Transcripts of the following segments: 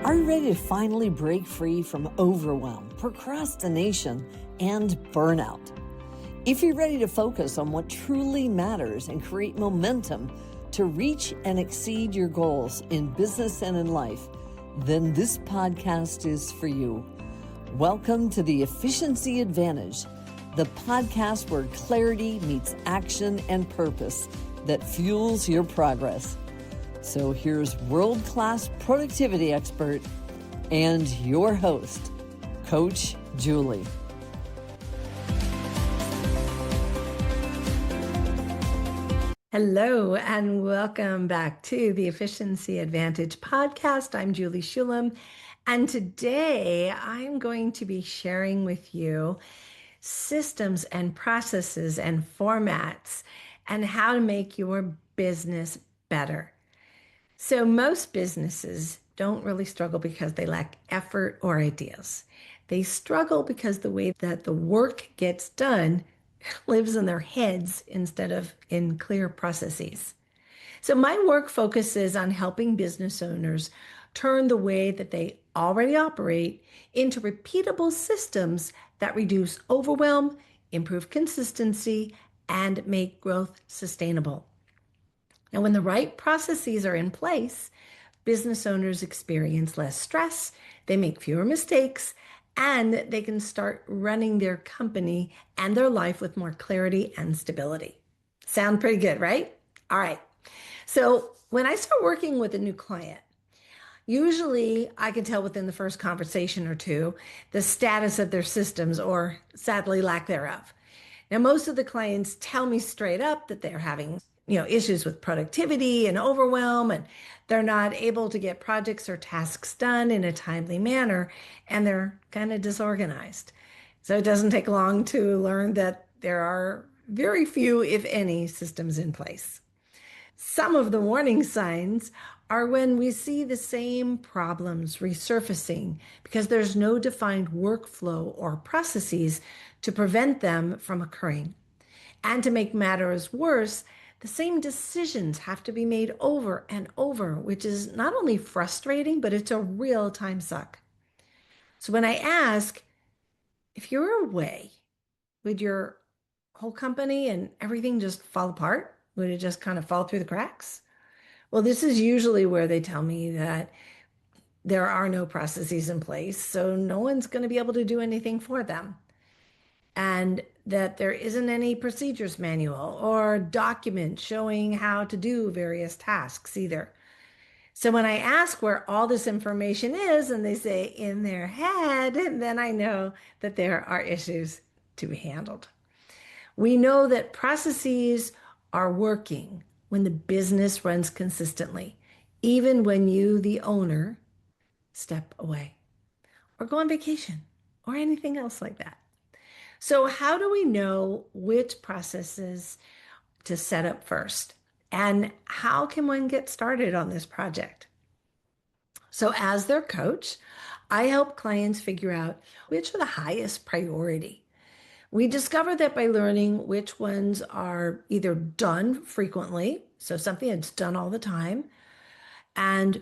Are you ready to finally break free from overwhelm, procrastination, and burnout? If you're ready to focus on what truly matters and create momentum to reach and exceed your goals in business and in life, then this podcast is for you. Welcome to the Efficiency Advantage, the podcast where clarity meets action and purpose that fuels your progress. So here's world-class productivity expert and your host, Coach Juli. Hello, and welcome back to the Efficiency Advantage podcast. I'm Juli Shulem, and today I'm going to be sharing with you systems and processes and formats and how to make your business better. So most businesses don't really struggle because they lack effort or ideas. They struggle because the way that the work gets done lives in their heads instead of in clear processes. So my work focuses on helping business owners turn the way that they already operate into repeatable systems that reduce overwhelm, improve consistency, and make growth sustainable. And when the right processes are in place, business owners experience less stress, they make fewer mistakes, and they can start running their company and their life with more clarity and stability. Sound pretty good, right? All right. So when I start working with a new client, usually I can tell within the first conversation or two the status of their systems or sadly lack thereof. Now, most of the clients tell me straight up that they're having issues with productivity and overwhelm, and they're not able to get projects or tasks done in a timely manner, and they're kind of disorganized. So it doesn't take long to learn that there are very few, if any, systems in place. Some of the warning signs are when we see the same problems resurfacing because there's no defined workflow or processes to prevent them from occurring. And to make matters worse, the same decisions have to be made over and over, which is not only frustrating, but it's a real time suck. So when I ask, if you're away, would your whole company and everything just fall apart? Would it just kind of fall through the cracks? Well, this is usually where they tell me that there are no processes in place, so no one's going to be able to do anything for them. And that there isn't any procedures manual or document showing how to do various tasks either. So when I ask where all this information is and they say in their head, then I know that there are issues to be handled. We know that processes are working when the business runs consistently, even when you, the owner, step away or go on vacation or anything else like that. So how do we know which processes to set up first? And how can one get started on this project? So as their coach, I help clients figure out which are the highest priority. We discover that by learning which ones are either done frequently, so something that's done all the time, and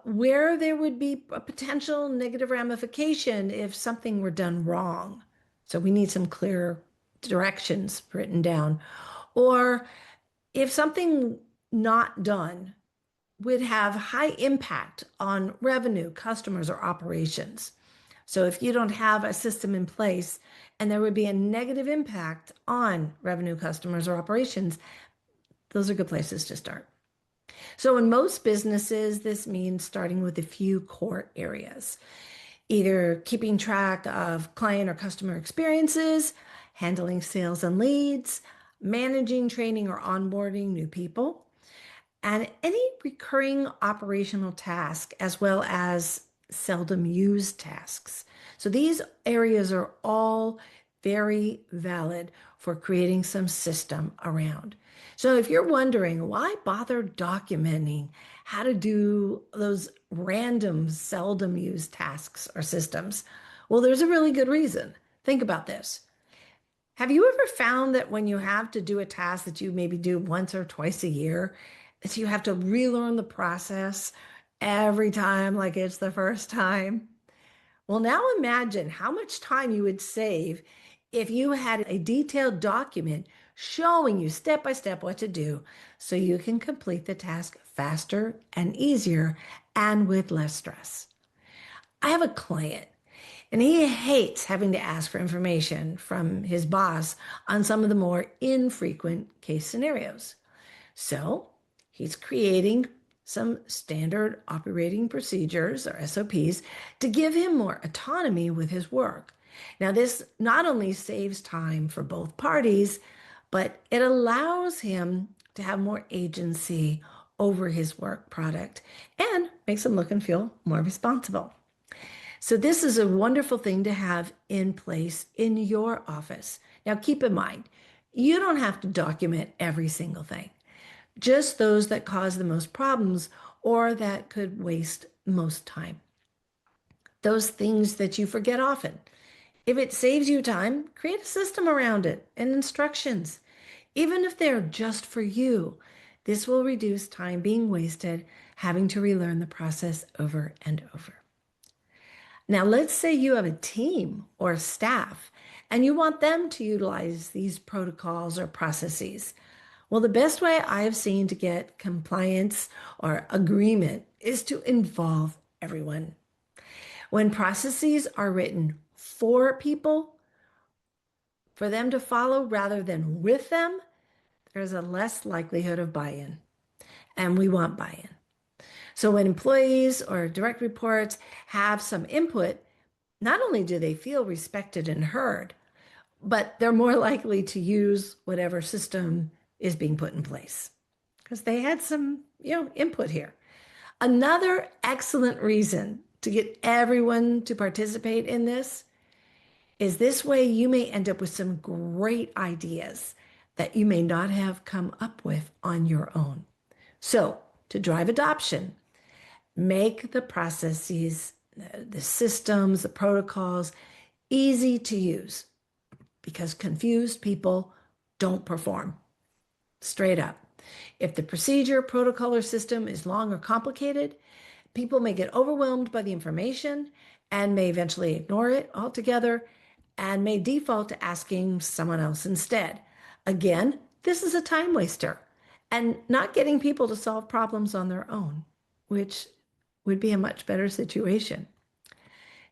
where there would be a potential negative ramification if something were done wrong. So we need some clear directions written down. Or if something not done would have high impact on revenue, customers, or operations. So if you don't have a system in place and there would be a negative impact on revenue, customers, or operations, those are good places to start. So in most businesses, this means starting with a few core areas. Either keeping track of client or customer experiences, handling sales and leads, managing, training, or onboarding new people, and any recurring operational task, as well as seldom used tasks. So these areas are all very valid for creating some system around. So if you're wondering why bother documenting how to do those random, seldom used tasks or systems, well, there's a really good reason. Think about this. Have you ever found that when you have to do a task that you maybe do once or twice a year, that you have to relearn the process every time like it's the first time. Well, now imagine how much time you would save if you had a detailed document showing you step by step what to do so you can complete the task faster and easier and with less stress. I have a client and he hates having to ask for information from his boss on some of the more infrequent case scenarios. So he's creating some standard operating procedures or SOPs to give him more autonomy with his work. Now, this not only saves time for both parties, but it allows him to have more agency over his work product and makes him look and feel more responsible. So, this is a wonderful thing to have in place in your office. Now, keep in mind, you don't have to document every single thing, just those that cause the most problems or that could waste most time. Those things that you forget often. If it saves you time, create a system around it and instructions. Even if they're just for you, this will reduce time being wasted having to relearn the process over and over. Now, let's say you have a team or staff and you want them to utilize these protocols or processes. Well, the best way I have seen to get compliance or agreement is to involve everyone. When processes are written for people, for them to follow rather than with them, there's a less likelihood of buy-in. And we want buy-in. So when employees or direct reports have some input, not only do they feel respected and heard, but they're more likely to use whatever system is being put in place because they had some, input here. Another excellent reason to get everyone to participate in this way you may end up with some great ideas that you may not have come up with on your own. So, to drive adoption, make the processes, the systems, the protocols easy to use because confused people don't perform. Straight up. If the procedure, protocol, or system is long or complicated, people may get overwhelmed by the information and may eventually ignore it altogether and may default to asking someone else instead. Again, this is a time waster and not getting people to solve problems on their own, which would be a much better situation.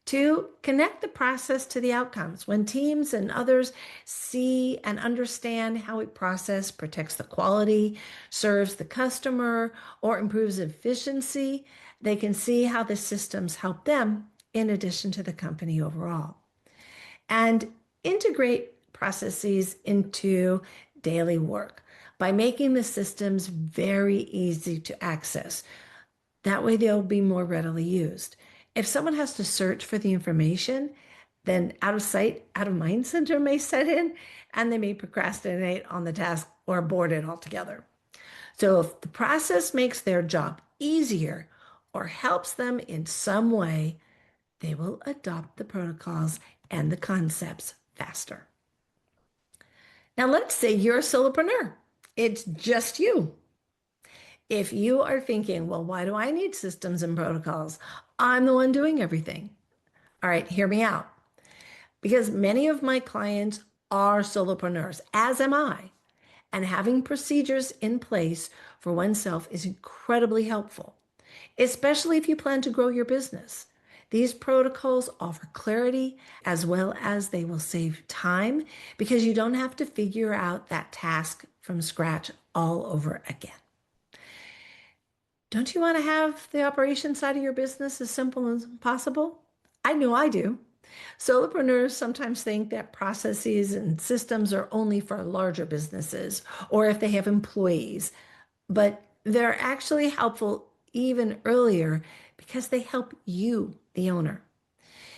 2, connect the process to the outcomes. When teams and others see and understand how a process protects the quality, serves the customer, or improves efficiency, they can see how the systems help them in addition to the company overall. And integrate processes into daily work by making the systems very easy to access. That way they'll be more readily used. If someone has to search for the information, then out of sight, out of mind syndrome may set in, and they may procrastinate on the task or abort it altogether. So if the process makes their job easier or helps them in some way, they will adopt the protocols and the concepts faster. Now, let's say you're a solopreneur. It's just you. If you are thinking, well, why do I need systems and protocols? I'm the one doing everything. All right, hear me out. Because many of my clients are solopreneurs, as am I. And having procedures in place for oneself is incredibly helpful, especially if you plan to grow your business. These protocols offer clarity as well as they will save time because you don't have to figure out that task from scratch all over again. Don't you want to have the operation side of your business as simple as possible? I know I do. Solopreneurs sometimes think that processes and systems are only for larger businesses or if they have employees, but they're actually helpful even earlier because they help you, the owner.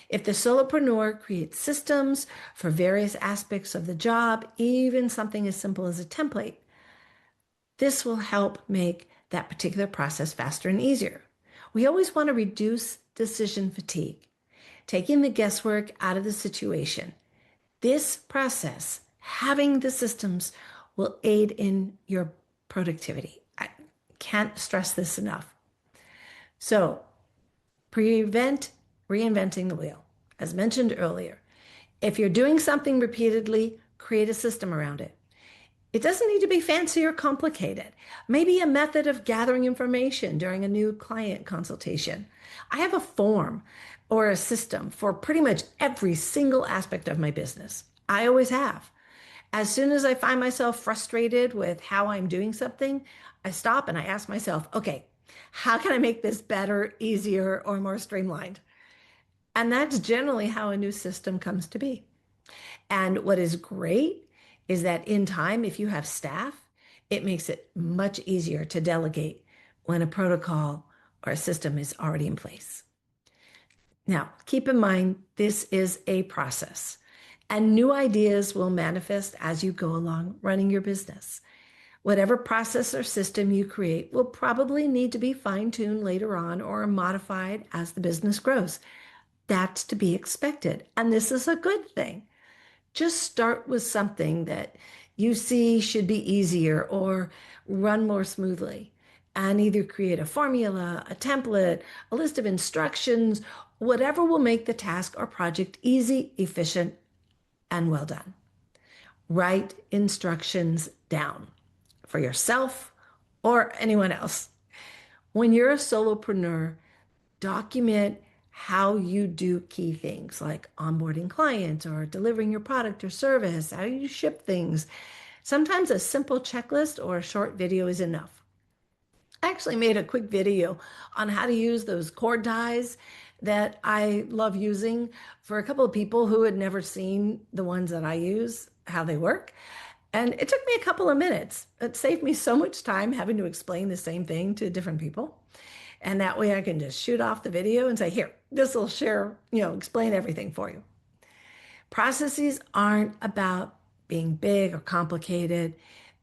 If the solopreneur creates systems for various aspects of the job, even something as simple as a template, this will help make that particular process faster and easier. We always want to reduce decision fatigue, taking the guesswork out of the situation. This process, having the systems, will aid in your productivity. I can't stress this enough. So prevent reinventing the wheel. As mentioned earlier, if you're doing something repeatedly, create a system around it. It doesn't need to be fancy or complicated. Maybe a method of gathering information during a new client consultation. I have a form or a system for pretty much every single aspect of my business. I always have. As soon as I find myself frustrated with how I'm doing something, I stop and I ask myself, okay, how can I make this better, easier, or more streamlined? And that's generally how a new system comes to be. And what is great is that in time, if you have staff, it makes it much easier to delegate when a protocol or a system is already in place. Now, keep in mind, this is a process, and new ideas will manifest as you go along running your business. Whatever process or system you create will probably need to be fine-tuned later on or modified as the business grows. That's to be expected, and this is a good thing. Just start with something that you see should be easier or run more smoothly, and either create a formula, a template, a list of instructions, whatever will make the task or project easy, efficient, and well done. Write instructions down for yourself or anyone else. When you're a solopreneur, document how you do key things like onboarding clients or delivering your product or service, how you ship things. Sometimes a simple checklist or a short video is enough. I actually made a quick video on how to use those cord ties that I love using for a couple of people who had never seen the ones that I use, how they work. And it took me a couple of minutes. It saved me so much time having to explain the same thing to different people. And that way I can just shoot off the video and say, here, this will share, explain everything for you. Processes aren't about being big or complicated.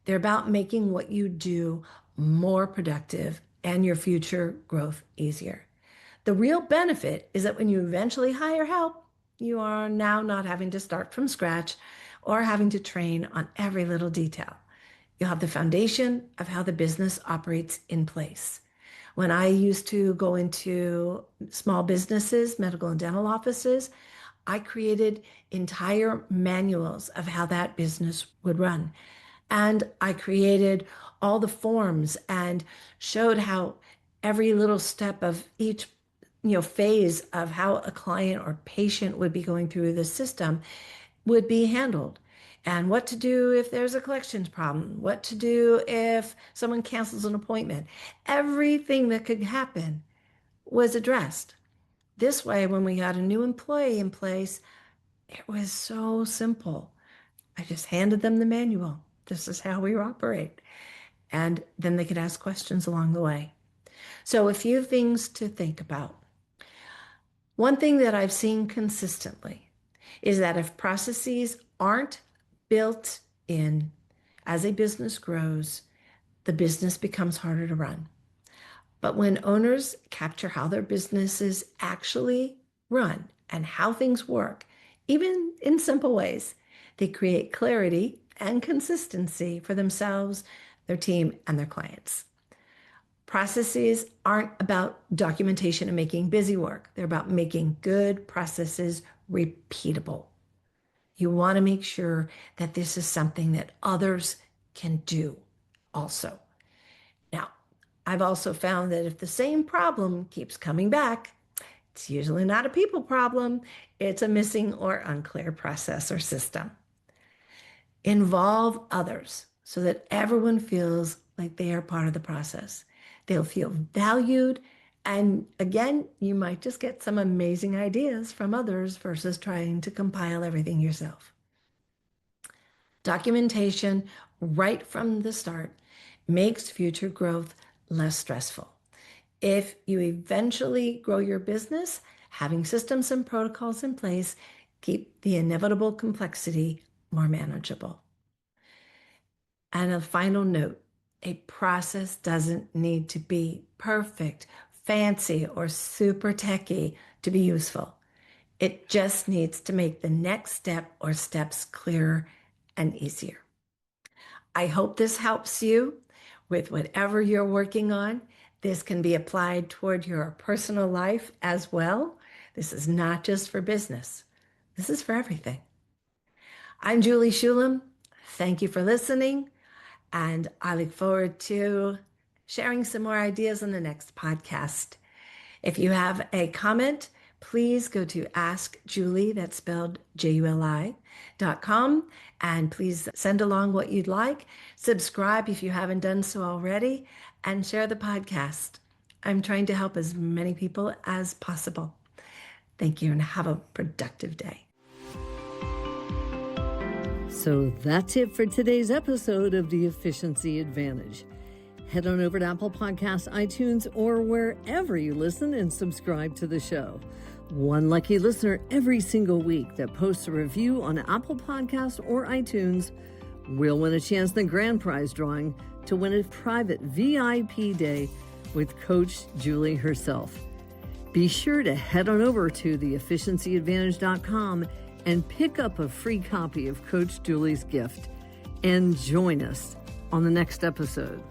They're about making what you do more productive and your future growth easier. The real benefit is that when you eventually hire help, you are now not having to start from scratch or having to train on every little detail. You'll have the foundation of how the business operates in place. When I used to go into small businesses, medical and dental offices, I created entire manuals of how that business would run. And I created all the forms and showed how every little step of each phase of how a client or patient would be going through the system would be handled, and what to do if there's a collections problem, what to do if someone cancels an appointment. Everything that could happen was addressed. This way, when we got a new employee in place, it was so simple. I just handed them the manual. This is how we operate. And then they could ask questions along the way. So a few things to think about. One thing that I've seen consistently is that if processes aren't built in as a business grows, the business becomes harder to run. But when owners capture how their businesses actually run and how things work, even in simple ways, they create clarity and consistency for themselves, their team, and their clients. Processes aren't about documentation and making busy work. They're about making good processes repeatable. You want to make sure that this is something that others can do also. Now, I've also found that if the same problem keeps coming back, it's usually not a people problem. It's a missing or unclear process or system. Involve others so that everyone feels like they are part of the process. They'll feel valued. And again, you might just get some amazing ideas from others versus trying to compile everything yourself. Documentation right from the start makes future growth less stressful. If you eventually grow your business, having systems and protocols in place keep the inevitable complexity more manageable. And a final note, a process doesn't need to be perfect, fancy, or super techy to be useful. It just needs to make the next step or steps clearer and easier. I hope this helps you with whatever you're working on. This can be applied toward your personal life as well. This is not just for business. This is for everything. I'm Juli Shulem. Thank you for listening, and I look forward to sharing some more ideas on the next podcast. If you have a comment, please go to Ask Juli, that's spelled JULI.com, and please send along what you'd like. Subscribe if you haven't done so already, and share the podcast. I'm trying to help as many people as possible. Thank you, and have a productive day. So that's it for today's episode of The Efficiency Advantage. Head on over to Apple Podcasts, iTunes, or wherever you listen and subscribe to the show. One lucky listener every single week that posts a review on Apple Podcasts or iTunes will win a chance in the grand prize drawing to win a private VIP day with Coach Juli herself. Be sure to head on over to theefficiencyadvantage.com and pick up a free copy of Coach Juli's gift and join us on the next episode.